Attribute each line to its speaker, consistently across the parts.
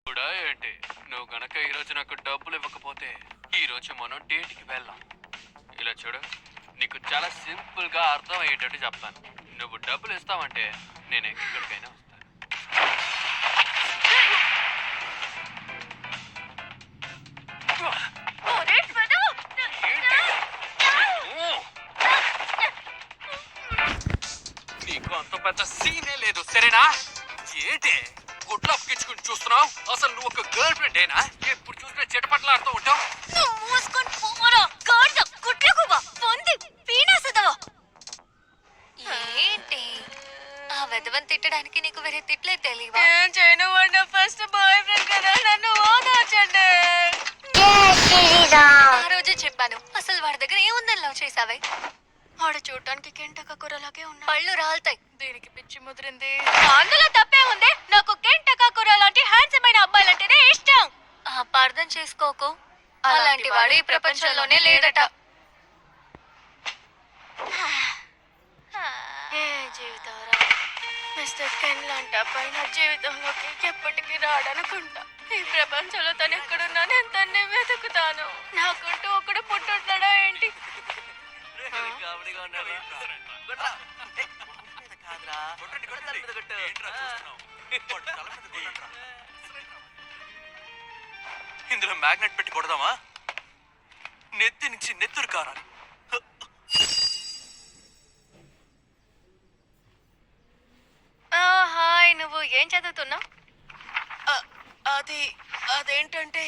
Speaker 1: కూడా ఏంటి నువ్వు గనక ఈరోజు నాకు డబ్బులు ఇవ్వకపోతే ఈరోజు మనం డేట్కి వెళ్దాం. ఇలా చూడు, నీకు చాలా సింపుల్ గా అర్థం అయ్యేటట్టు చెప్తాను. నువ్వు డబ్బులు ఇస్తావంటే నేను ఎక్కడికైనా వస్తాను. నీకు అంత పెద్ద సీనే లేదు సరేనా? ఏంటి గుడ్లు అప్పగించుకుని చూస్తున్నావు? అసలు నువ్వు ఒక గర్ల్ ఫ్రెండేనా? ఎప్పుడు చూసినా చిటపట్లాడుతూ ఉంటావు.
Speaker 2: ఏంటి ఆ వెధవని తిట్టడానికి నీకు వేరే తిట్లే తెలియవా?
Speaker 3: ఏం చేయను, వాడు ఫస్ట్ బాయ్ ఫ్రెండ్ కదా, నన్ను ఓదార్చండి.
Speaker 2: ఆ రోజే చెప్పాను, అసలు వాడి దగ్గర ఏముందని లవ్ చేసావే?
Speaker 3: వాడు చూడటానికి కెంటక కూరలాగే ఉన్నాడు.
Speaker 2: పళ్ళు రాలుతాయి.
Speaker 3: దీనికి పిచ్చి ముదిరింది.
Speaker 2: అందులో తప్పే ఉంది. నాకు కెంటక కూర లాంటి హ్యాండ్సమ్ అయిన అబ్బాయిలంటేనే ఇష్టం. అపార్థం చేసుకోకు, అలాంటి వాడు ఈ ప్రపంచంలోనే లేడట.
Speaker 3: ఏ జీవితంరా, మిస్టర్ కెన్ లాంటి అబ్బాయి నా జీవితంలోకి ఎప్పటికీ రాడనుకుంటా. ఈ ప్రపంచంలో తను ఎక్కడున్నా నేను తన్ని వెతుకుతాను. నాకుంటూ ఒకడు పుట్టుంటాడా ఏంటి?
Speaker 1: ఇందులో మ్యాగ్నెట్ పెట్టి కొడదామా? నెత్తి నుంచి నెత్తురు కారాలి.
Speaker 3: హాయ్, నువ్వు ఏం చదువుతున్నావు? అదేంటంటే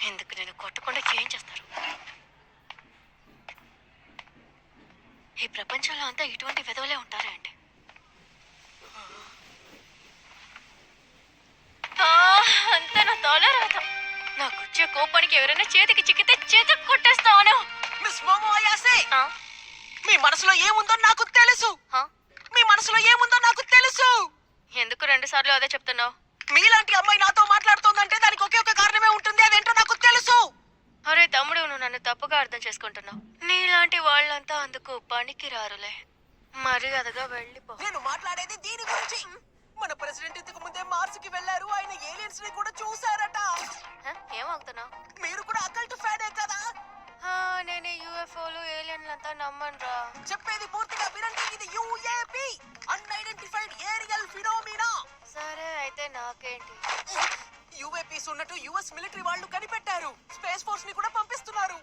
Speaker 3: ఎందుకు నేను కొట్టకుండా ఏం చేస్తారు? ఈ ప్రపంచంలో అంతా ఇటువంటి విధవలే ఉంటారా అంటే? అంతా నా తోలరాతం. నాకు వచ్చే కోపానికి ఎవరైనా చేతికి చిక్కితే చేతికి కొట్టేస్తాను.
Speaker 4: మిస్ మోమో అయాసే, మీ మనసులో ఏముందో నాకు తెలుసు. మీ మనసులో ఏముందో నాకు తెలుసు.
Speaker 3: ఎందుకు 2 సార్లు అదే చెప్తున్నావు?
Speaker 4: మీలాంటి అమ్మాయి నాతో మాట్లాడుతోందంటే దానికి ఒకే ఒక కారణమే ఉంటుంది. అదేంటో నాకు తెలుసు.
Speaker 3: అరే తమ్ముడు, నువ్వు నన్ను తప్పుగా అర్థం చేసుకుంటున్నావు. నీలాంటి వాళ్ళంతా అందుకు పనికి రారులే. మర్యాదగా వెళ్ళిపో.
Speaker 4: నేను మాట్లాడేది దీని గురించి. మన ప్రెసిడెంట్ ఇంతకు ముందే మార్స్ కి వెళ్లారు. ఆయన ఏలియన్స్ ని కూడా చూసారట.
Speaker 3: ఏమవుతున్నావు?
Speaker 4: మీరు కూడా అకల్ట్ ఫ్యానే కదా?
Speaker 3: నేను యూఎఫ్ఓలు ఏలియన్లంతా నమ్మనురా.
Speaker 4: చెప్పేది పూర్తిగా వినండి. ఇది యుఏపి, అన్ఐడెంటిఫైడ్ ఏరియల్ ఫినోమినా.
Speaker 3: సరే అయితే నాకేంటి?
Speaker 4: యుఏపీస్ ఉన్నట్టు యుఎస్ మిలిటరీ వాళ్ళు కనిపెట్టారు. స్పేస్ ఫోర్స్ ని కూడా పంపిస్తున్నారు.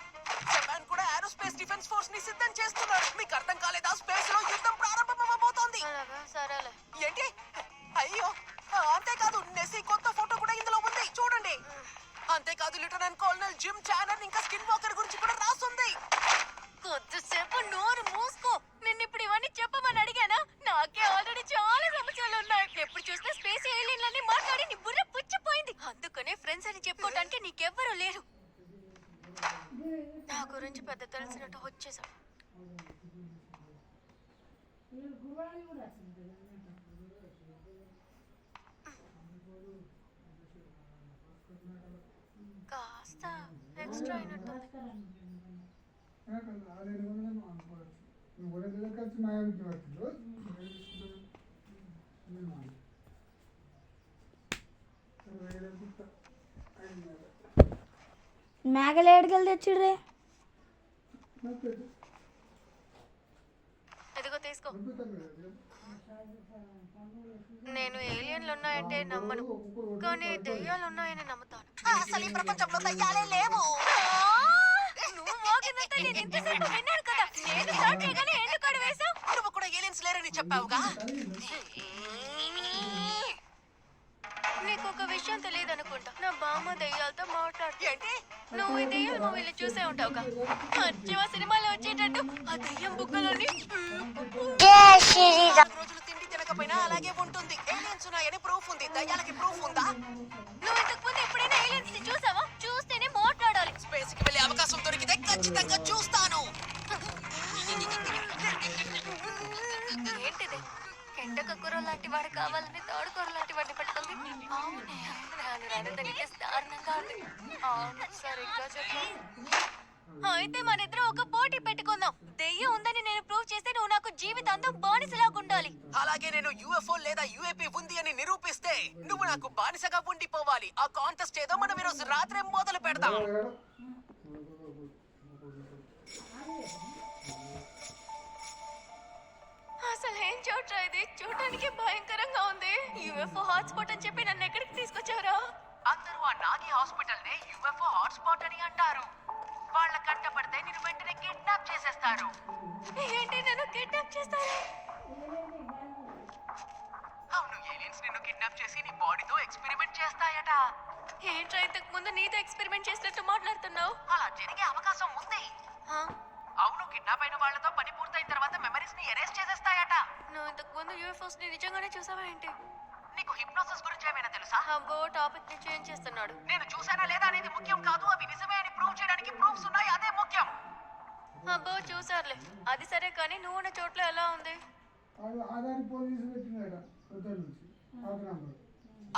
Speaker 4: జపాన్ కూడా ఏరోస్పేస్ డిఫెన్స్ ఫోర్స్ ని సిద్ధం చేస్తున్నారు. మీకు అర్థం కాలేదా? స్పేస్ లో యుద్ధం ప్రారంభమవబోతోంది.
Speaker 3: అలాగా, సరేలే.
Speaker 4: ఏంటి? అయ్యో, అంతేకాదు నెస్సీ కొత్త ఫోటో కూడా ఇందులో ఉంది, చూడండి. అంతేకాదు లెఫ్టినెంట్ కల్నల్ జిమ్ చానర్ ఇంకా స్కిన్ వాకర్ గురించి కూడా రాస్తుంది.
Speaker 3: కొద్దిసేపు నోరు మూసుకో. నిన్ను ఇప్పుడు ఇవన్నీ చెప్పమని అడిగానా? నాకే ఆల్రెడీ చాలా సమస్యలు ఉన్నాయి. ఎప్పుడు చూస్తే స్పేస్ ఏలియన్లని మాట్లాడి నీ బుర్ర పుచ్చిపోయింది. అందుకనే ఫ్రెండ్స్ అని చెప్పుకోవడానికి నీకెవ్వరూ లేరు. నా గురించి పెద్ద తెలిసినట్టు వచ్చేసా. కాస్త ఎక్స్ట్రా అయినట్టుంది.
Speaker 5: మేకలు ఏడుకెళ్ళి తెచ్చిడ్రే.
Speaker 3: ఎదిగో తీసుకో. నేను ఏలియన్లు ఉన్నాయంటే నమ్మను, కానీ దెయ్యాలు ఉన్నాయని నమ్ముతాను.
Speaker 4: అసలు ఈ ప్రపంచంలో దయ్యాలే లేవు.
Speaker 3: నువ్వు మోగిందంతా నేను ఇంతసేపు విన్నాను కదా. నేను స్టార్ట్ చేయగానే ఎందుకు అడి వేశావు?
Speaker 4: నువ్వు కూడా ఏలియన్స్ లేరని చెప్పావుగా.
Speaker 3: నీకు ఒక విషయం తెలియదు అనుకుంటా. నా బామ్మ దెయ్యాలతో మాట్లాడు.
Speaker 4: ఏంటి?
Speaker 3: నువ్వు ఈ దెయ్యాల మూవీలు చూసే ఉంటావుగా. అచ్చవా సినిమాలో వచ్చేటట్టు ఆ దెయ్యం బుగ్గలోని
Speaker 4: రోజులు తిండి తినకపోయినా అలాగే ఉంటుంది. ఏలియన్స్ ఉన్నాయని ప్రూఫ్ ఉంది. దయ్యాలకి ప్రూఫ్ ఉందా?
Speaker 3: నువ్వు ఇంతకు ముందు ఎప్పుడైనా ఏలియన్స్ ని చూసావా? చూస్తేనే మాట్లాడాలి.
Speaker 4: స్పేస్ కి వెళ్ళే అవకాశం దొరికితే ఖచ్చితంగా చూస్తాను.
Speaker 2: ఏంటిది? కెంటకూర లాంటి వాడు కావాలని తోడుకూర లాంటి వాడిని పట్టుకుంది. అవునే, రాను రాను తనకి దారుణంగా ఉంది. అవును, సరిగ్గా చెప్పు.
Speaker 3: అయితే మన ఇద్దరం ఒక పోటీ పెట్టుకుందాం. దెయ్యం ఉందని నేను ప్రూవ్ చేస్తే నువ్వు నాకు జీవితాంతం బానిసలాగా ఉండాలి.
Speaker 4: అలాగే నేను యుఎఫ్ఓ లేదా యుఏపీ ఉంది అని నిరూపిస్తే నాకు బానిసగా ఉండిపోవాలి. ఆ కాంటెస్ట్ ఏదో మనం ఈరోజు రాత్రే మొదలు పెడదాం.
Speaker 3: అసలు ఏం చోట్రా ఇది? చూడడానికి భయంకరంగా ఉంది. యుఎఫ్ఓ హాట్స్పాట్ అని చెప్పి నన్ను ఎక్కడికి తీసుకొచ్చారా?
Speaker 4: అందరూ ఆ నాగి హాస్పిటల్ నే యుఎఫ్ఓ హాట్స్పాట్ అని అంటారు. వాళ్ళ కంటపడితే నేను వెంటనే కిడ్నాప్ చేసేస్తారు.
Speaker 3: ఏంటి, నన్ను కిడ్నాప్ చేస్తారు?
Speaker 4: అవును, ఏలియన్స్ నిన్ను కిడ్నాప్ చేసి నీ బాడీతో ఎక్స్పెరిమెంట్ చేస్తాయట.
Speaker 3: ఏంట్రా ఇంతకు ముందు నీతో ఎక్స్పెరిమెంట్ చేసినట్టు మాట్లాడుతున్నావు?
Speaker 4: అలా జరిగే అవకాశం ఉంది. అవును, కిడ్నాప్ అయిన వాళ్ళతో పని పూర్తయిన తర్వాత మెమరీస్ ని ఎరేస్ చేసేస్తాయట.
Speaker 3: నువ్వు ఇంతకు ముందు యూఎఫ్ఓస్ ని నిజంగానే చూసావా ఏంటి?
Speaker 4: నీకు హిప్నోసిస్ గురించి ఏమైనా తెలుసా?
Speaker 3: అబ్బో, టాపిక్ ని చేంజ్ చేస్తున్నాడు.
Speaker 4: నేను చూసానా లేదా అనేది ముఖ్యం కాదు, అవి నిజమే అని ప్రూవ్ చేయడానికి ప్రూఫ్స్ ఉన్నాయి, అదే ముఖ్యం.
Speaker 3: అబ్బో చూసారులే, అది సరే కానీ నువ్వు ఉన్న చోట్ల ఎలా ఉంది?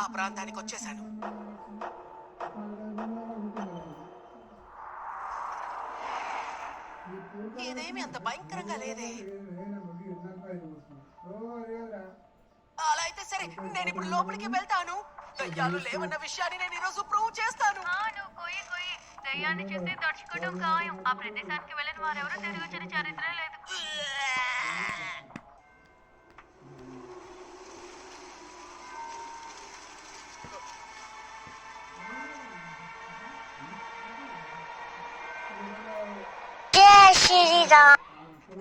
Speaker 4: ఆ ప్రాంతానికి వచ్చేసాను. ఇదేమి అంత భయంకరంగా లేదే. అలా అయితే సరే, నేను ఇప్పుడు లోపలికి వెళ్తాను. దయ్యాలు లేవన్న విషయాన్ని నేను ఈరోజు ప్రూవ్ చేస్తాను.
Speaker 3: నువ్వు కొయ్యి దయ్యాన్ని చూసి తడుచుకోవడం ఖాయం. ఆ ప్రదేశానికి వెళ్ళిన వారెవరూ తిరిగి వచ్చిన చరిత్ర లేదు.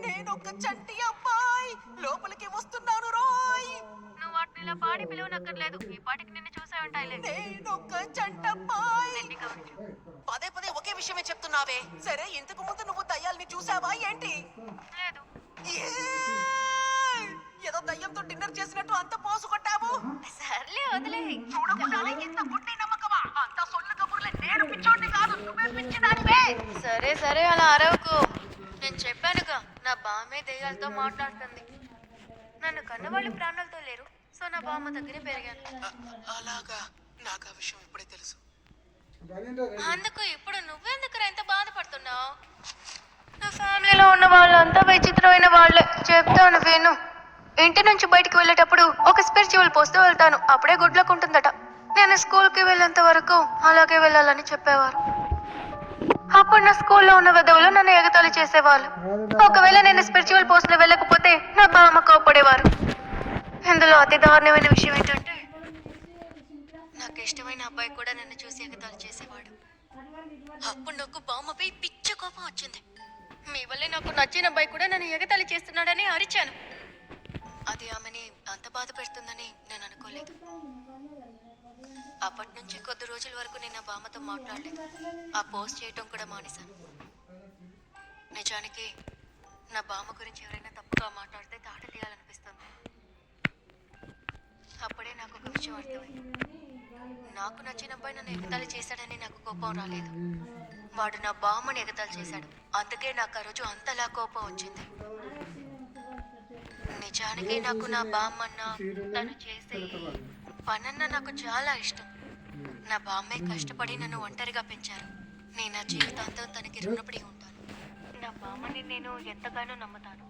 Speaker 4: నేను ఒక చంటి అబ్బాయి లోపలికి వస్తున్నాను రోయ్.
Speaker 3: నువ్వు వాటిని ఇలా పాడి పిలవనక్కర్లేదు, ఈ పాటికి నిన్ను చూసే ఉంటాయిలే.
Speaker 4: నేను ఒక చంటబ్బాయి. పదే పదే ఒకే విషయమే చెప్తున్నావే. సరే, ఇంతకు ముందు నువ్వు దయ్యాల్ని చూసావా ఏంటి?
Speaker 3: లేదు.
Speaker 4: ఏదో దయ్యంతో డిన్నర్ చేసినట్టు అంత పోసు కొట్టావు.
Speaker 3: సర్లే వదిలే.
Speaker 4: చూడకుండానే ఇంత గుడ్డి నమ్మకమా? అంత సొల్లు కబుర్లే. నేను పిచ్చోడిని కాదు, నువ్వే పిచ్చిదానివే.
Speaker 3: సరే అలా అరవకు. నేను చెప్పానుగా, నా బామ్మే దెయ్యాలతో మాట్లాడుతుంది. నన్ను కన్నవాళ్ళు ప్రాణాలతో లేరు, సో నా బామ్మ దగ్గరే పెరిగాను.
Speaker 4: అలాగా, నాకు ఆ విషయం ఇప్పుడే తెలుసు.
Speaker 3: అందుకు ఇప్పుడు నువ్వెందుకు ఇంత బాధపడుతున్నావు? నా ఫ్యామిలీలో ఉన్న వాళ్ళంతా విచిత్రమైన వాళ్ళే. చెప్తాను విను. ఇంటి నుంచి బయటికి వెళ్ళేటప్పుడు ఒక స్పిరిచువల్ పోస్తూ వెళ్తాను, అప్పుడే గుడ్ లక్ ఉంటుందట. నేను స్కూల్కి వెళ్ళేంత వరకు అలాగే వెళ్ళాలని చెప్పేవారు. అప్పుడు నా స్కూల్లో ఉన్న విధవులు నన్ను ఎగతాళి చేసేవాళ్ళు. ఒకవేళ నేను స్పిరిచువల్ పోస్ట్ లో వెళ్ళకపోతే నా బామ్మ కోపడేవారు. ఇందులో అతి దారుణమైన విషయం ఏంటంటే, నాకు ఇష్టమైన అబ్బాయి కూడా నన్ను చూసి ఎగతాళి చేసేవాడు. అప్పుడు నాకు బామ్మపై పిచ్చ కోపం వచ్చింది. మీ వల్లే నాకు నచ్చిన అబ్బాయి కూడా నన్ను ఎగతాళి చేస్తున్నాడని అరిచాను. అది ఆమెని అంత బాధ పెడుతుందని నేను అనుకోలేదు. అప్పటి నుంచి కొద్ది రోజుల వరకు నేను నా బామ్మతో మాట్లాడలేదు. ఆ పోస్ట్ చేయటం కూడా మానేశాను. నిజానికి నా బామ్మ గురించి ఎవరైనా తప్పుగా మాట్లాడితే తాట తీయాలనిపిస్తుంది. అప్పుడే నాకు ఒక విషయం అర్థమైంది. నాకు నచ్చిన అబ్బాయి నన్ను ఎగతాళి చేశాడని నాకు కోపం రాలేదు. వాడు నా బామ్మని ఎగతాళి చేశాడు. అందుకే నాకు ఆ రోజు అంతలా కోపం వచ్చింది. నిజానికి నాకు నా బామ్మన్న, తను చేసే పనన్న నాకు చాలా ఇష్టం. నా బామ్మే కష్టపడి నన్ను ఒంటరిగా పెంచారు. నేను నా జీవితాంతం తనకి రుణపడి ఉంటాను. నా బామ్మని నేను ఎంతగానో నమ్ముతాను.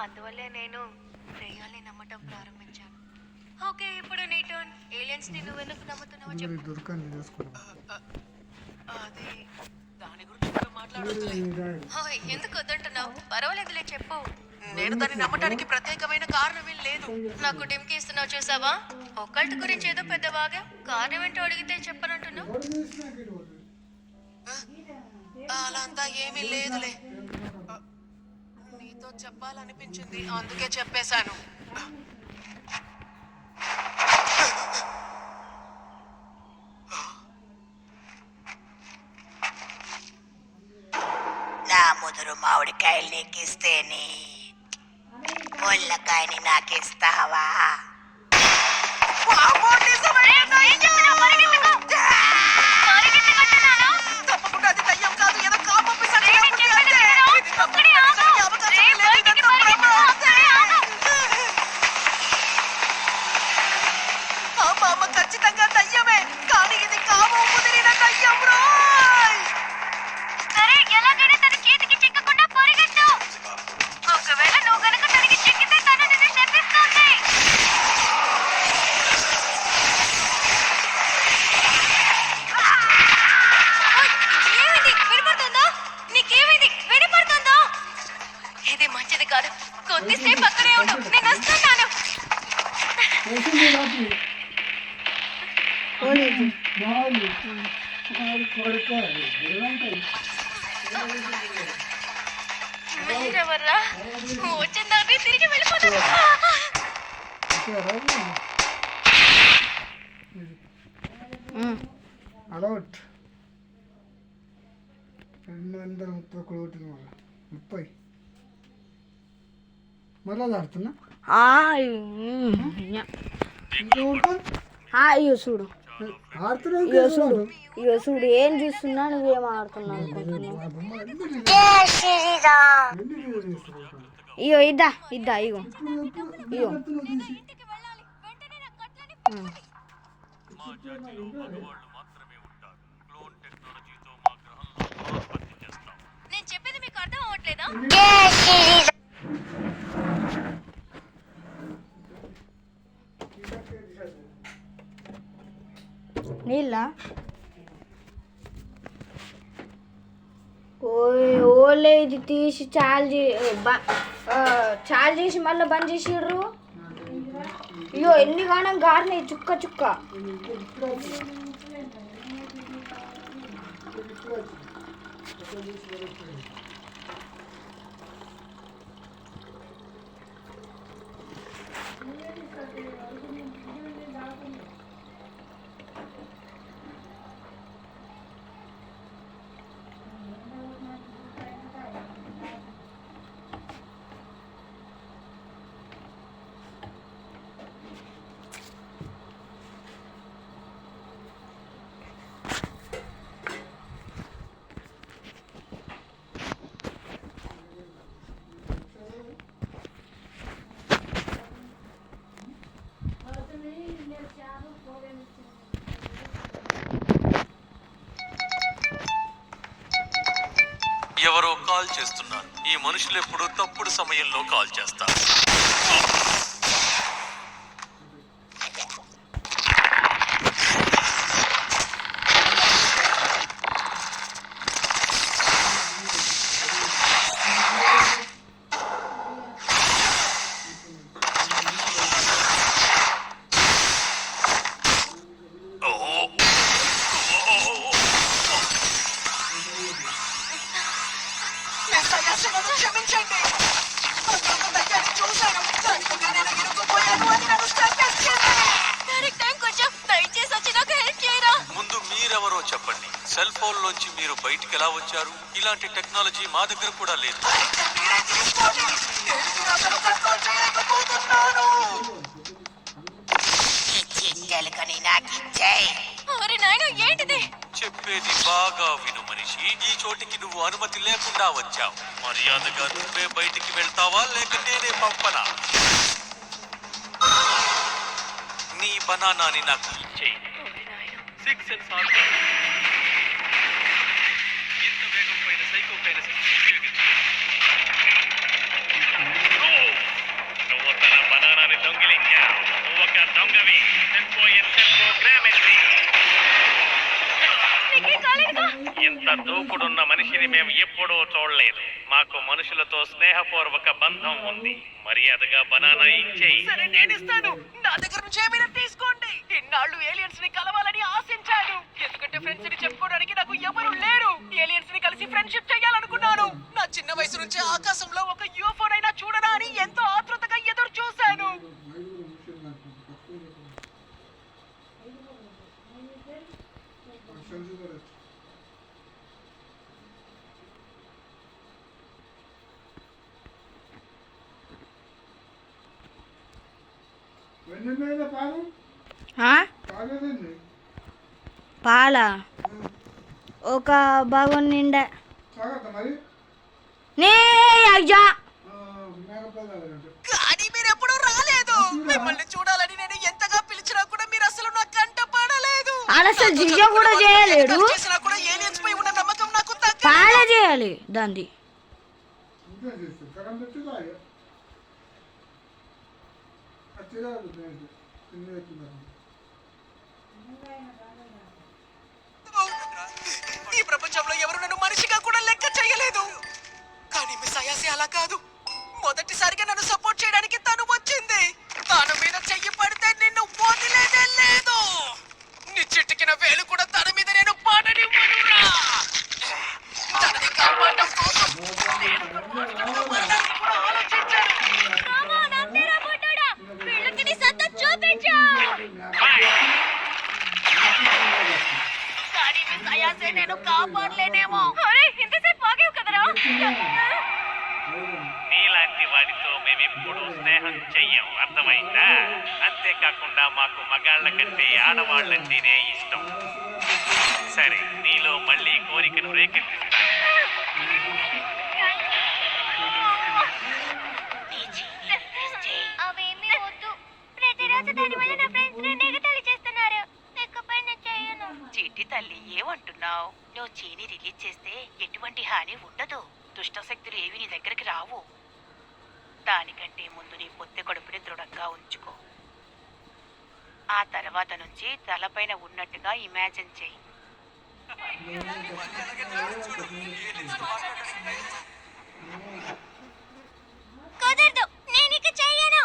Speaker 3: అందువల్లే నేను దెయ్యాల్ని నమ్మటం ప్రారంభించాను. ఓకే, ఇప్పుడు నీ టర్న్. ఏలియన్స్ ని నువ్వు ఎందుకు నమ్ముతున్నావో చెప్పు.
Speaker 4: అది దాని గురించి కూడా మాట్లాడొద్దులే.
Speaker 3: ఎందుకు వద్దంటున్నావు? పర్వాలేదులే, చెప్పు.
Speaker 4: నేను దాన్ని నమ్మటానికి ప్రత్యేకమైన కారణం ఏం లేదు.
Speaker 3: నాకు డిమ్కి ఇస్తున్నావు చూసావా? ఒక్కళ్ళ గురించి ఏదో పెద్ద బాగా కారణం ఏంటో అడిగితే చెప్పనంటున్నావు.
Speaker 4: అలా అంతా ఏమీ లేదులే. నీతో చెప్పాలనిపించింది, అందుకే చెప్పేశాను.
Speaker 5: నా ముదురు మామిడికాయలు నీకిస్తేనే ముళ్ళకాయని నాకిస్తావా?
Speaker 4: తప్పకుండా అది దయ్యం కాదు, ఏదో కాపం పిశాచం. ఆ బామ్మ ఖచ్చితంగా దయ్యమే, కానీ ఇది కామం ముదిరిన దయ్యం రోయ్.
Speaker 3: సరే, ఎలాగైనా తన చేతికి చిక్కకుండా పరిగెట్టు. ఒకవేళ నువ్వు కనుక తనకి చిక్కితే తను నిన్ను శపిస్తుంది. మీరెవర్రా? వచ్చిందాన్ని తిరిగి వెళ్ళిపోతాం.
Speaker 6: అలౌట్ 231 మళ్ళీ ఆడుతున్నా
Speaker 7: ఇగో చూడు ఇగో చూడు ఏం చూస్తున్నా నువ్వేం ఆడుతున్నావు అనుకుంటున్నావు ఇగో ఇద్దా ఇగో ఇగో
Speaker 3: నేను చెప్పేది మీకు అర్థం అవ్వట్లేదా?
Speaker 7: నీళ్ళ ఓలే ఇది తీసి చాలు చేసి మళ్ళీ బంద్ చేసిర్రు అయ్యో ఎన్ని గానం గారినాయి చుక్క చుక్క
Speaker 8: ఎవరో కాల్ చేస్తున్నారు. ఈ మనుషులు ఎప్పుడు తప్పుడు సమయంలో కాల్ చేస్తారు.
Speaker 4: క్షమించండి. చూశాను ఇరుక్కుపోయాను అని నన్ను స్టక్ చేసింది.
Speaker 3: డైరెక్ట్ టైం కొంచెం దయచేసి వచ్చి నాకు హెల్ప్ చేయరా.
Speaker 8: ముందు మీరెవరో చెప్పండి. సెల్ ఫోన్ లోంచి మీరు బయటికి ఎలా వచ్చారు? ఇలాంటి టెక్నాలజీ మా దగ్గర కూడా లేదు.
Speaker 4: మీరే తీసుకోండి. నేను అసలు కంట్రోల్ చేయలేకపోతున్నాను.
Speaker 5: ఈ చిట్టెలుకని నాకు ఇచ్చేయ్.
Speaker 3: అరే నాయనా ఏంటిది?
Speaker 8: చెప్పేది బాగా విను మనిషి. ఈ చోటికి నువ్వు అనుమతి లేకుండా వచ్చావు. మర్యాదగా నువ్వే బయటికి వెళ్తావా లేక నేనే పంపనా? నీ బనానాని నాకు ఇచ్చేయి. Six and salt. ఎంత వేగం పైన సైకో పైన నువ్వు తన బనానాని దొంగిలించావు. నువ్వు ఒక దొంగవి. ఇంత దూకుడున్న మనిషిని మేము ఎప్పుడూ చూడలేదు. మాకు మనుషులతో స్నేహపూర్వక బంధం ఉంది. మర్యాదగా బనానా ఇచ్చేయి.
Speaker 4: సరే నేను ఇస్తాను. నా దగ్గర నుంచి ఏమైనా తీసుకోండి. ఇన్నాళ్ళు ఏలియన్స్ ని కలవాలని ఆశించాను. ఎందుకంటే ఫ్రెండ్స్ ని చెప్పుకోవడానికి నాకు ఎవరు లేరు. ఏలియన్స్ ని కలిసి ఫ్రెండ్షిప్ చేయాలనుకున్నాను. నా చిన్న వయసు నుంచి ఆకాశంలో ఒక యూఎఫ్ఓ నైనా చూడరా అని ఎంతో ఆతృతగా ఎదురు చూశాను.
Speaker 7: పాల ఒక బాగుంది నిండా నే అయ్యా
Speaker 4: కానీ మీరు ఎప్పుడు రాలేదు. మిమ్మల్ని చూడాలని నేను ఎంతగా పిలిచినా కూడా మీరు అసలు నా కంట పడలేదు.
Speaker 7: అసలు జియ్య కూడా చేయలేడు.
Speaker 4: చేసినా కూడా ఏలియన్స్ పై ఉన్న నమ్మకం నాకు
Speaker 7: పాల చేయాలి దాన్ని.
Speaker 4: ఈ ప్రపంచంలో ఎవరు నన్ను మనిషిగా కూడా లెక్క చేయలేదు. కానీ మిస్ అయాసి అలా కాదు. మొదటిసారిగా నన్ను సపోర్ట్ చేయడానికి తను వచ్చింది. తాను మీద చెయ్యి పడితే నిన్ను వదిలేదే లేదు. నిజ వేలు కూడా తన మీద నేను పాడనివ్వనురా. తనని కాపాడడం కోసం నేను బ్రహ్మాస్త్రంతో మరణాన్ని కూడా ఆలోచించాను.
Speaker 2: వీళ్ళకి నీ సత్తా చూపించు.
Speaker 4: కానీ మిస్ అయాసే నేను కాపాడలేనేమో.
Speaker 2: ఇంతసేపు ఆగేవు కదరా.
Speaker 8: నీలాంటి వాడితో మేమెప్పుడు స్నేహం చెయ్యం, అర్థమైందా? అంతేకాకుండా మాకు మగాళ్ళ కంటే ఆడవాళ్ళంటేనే ఇష్టం. సరే, నీలో మళ్ళీ కోరికను రేకెత్తిస్తా.
Speaker 2: అవేమీ వద్దు. ప్రతిరోజు దాని వల్ల నా ఫ్రెండ్స్ నన్ను ఎగతాళి చేస్తున్నారు. ఇకపై నేను చేయను.
Speaker 5: చిట్టి తల్లి ఏమంటున్నావు? నువ్వు చీని రిలీజ్ చేస్తే ఎటువంటి హాని ఉండదు. దుష్ట శక్తులు ఏవి నీ దగ్గరికి రావు. దానికంటే ముందు నీ పొత్తె కడుపుని దృఢంగా ఉంచుకో. ఆ తర్వాత నుంచి తలపైన ఉన్నట్టుగా ఇమాజిన్ చెయ్యి.
Speaker 2: కుదరదు. నేను ఇక చెయ్యను.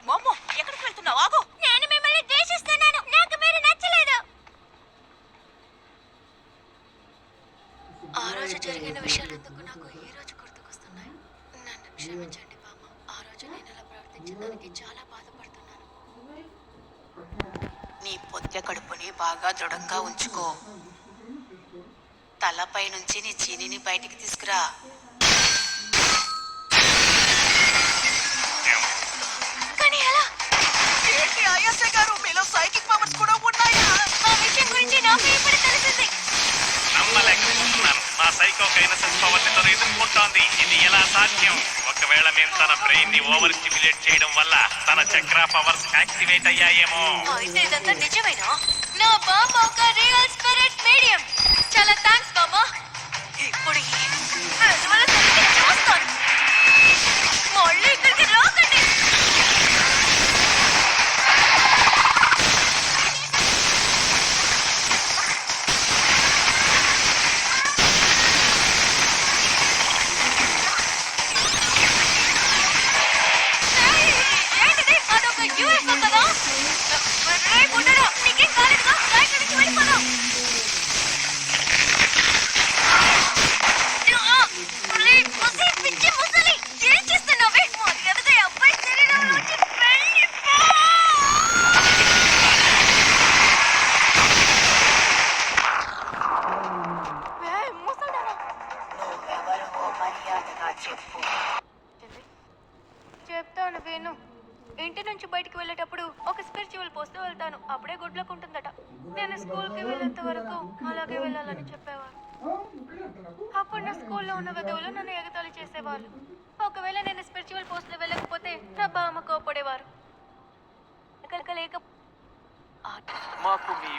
Speaker 5: మమ్మో, ఎక్కడికి వెళ్తున్నావు? ఆగు.
Speaker 2: నేను మిమ్మల్ని ద్వేషిస్తున్నాను. నాకు మీరు నచ్చలేదు. ఆ రోజు జరిగిన విషయాలెందుకు నాకు ఈ రోజు గుర్తుకొస్తున్నాయి. నన్ను క్షమించండి బామ్మ. ఆ రోజు నేను అలా ప్రవర్తించిన దానికి చాలా బాధపడుతున్నాను.
Speaker 5: నీ పొత్తె కడుపుని బాగా దృఢంగా ఉంచుకో. తలపై నుంచి నీ చీనిని బయటికి తీసుకురా.
Speaker 2: కానీ ఎలా?
Speaker 4: ఏంటి అయాసే గారు, మీలో సైకిక్ పవర్స్ కూడా ఉన్నాయా?
Speaker 2: ఆ విషయం గురించి నాకు ఇప్పుడు తెలిసింది.
Speaker 8: నమ్మలేకపోతున్నాను. మా సైకో కైనసెన్స్ పవర్ ని తను ఎదుర్కొంటోంది. ఇది ఎలా సాధ్యం? ఒకవేళ మేము తన బ్రెయిన్ ని ఓవర్ స్టిమ్యులేట్ చేయడం వల్ల తన చక్ర పవర్స్ యాక్టివేట్ అయ్యాయేమో.
Speaker 2: అయితే ఇదంతా నిజమేనా? నా బామ్మ ఒక రియల్ స్పిరిట్ మీడియం. చాలా థ్యాంక్స్ బామ్మ. ఇప్పుడు ఈ విజువల్ సంగతి చూస్తాను. మళ్ళీ ఇక్కడికి రాకండి. ఏంటిది? అదొక UFO కదా? రేయ్ బుడ్డడా, నీకేం కాలేదుగా? రా ఇక్కడి నుంచి వెళ్ళిపోదాం. రేయ్ ముసలి, పిచ్చి ముసలి, ఏం చేస్తున్నావే? మర్యాదగా ఈ అబ్బాయి శరీరంలోంచి వెళ్ళిపో. ఏయ్ ముసల్దానా.
Speaker 5: నువ్వెవరో మర్యాదగా చెప్పు.
Speaker 2: చెప్తాను విను. ఇంటి నుంచి బయటికి వెళ్ళేటప్పుడు ఒక స్పిరిచువల్ పోస్తూ వెళ్తాను. అప్పుడే గుడ్ లక్ ఉంటుందట. నేను స్కూల్కి వెళ్ళేంత వరకు అలాగే వెళ్ళాలని చెప్పేవారు. అప్పుడు నా స్కూల్లో ఉన్న విధవులు నన్ను ఎగతాళి చేసేవాళ్ళు. ఒకవేళ నేను స్పిరిచువల్ పోస్ట్లో వెళ్ళకపోతే నా బామ్మ కోపడేవారు. లేక
Speaker 1: మాకు మీ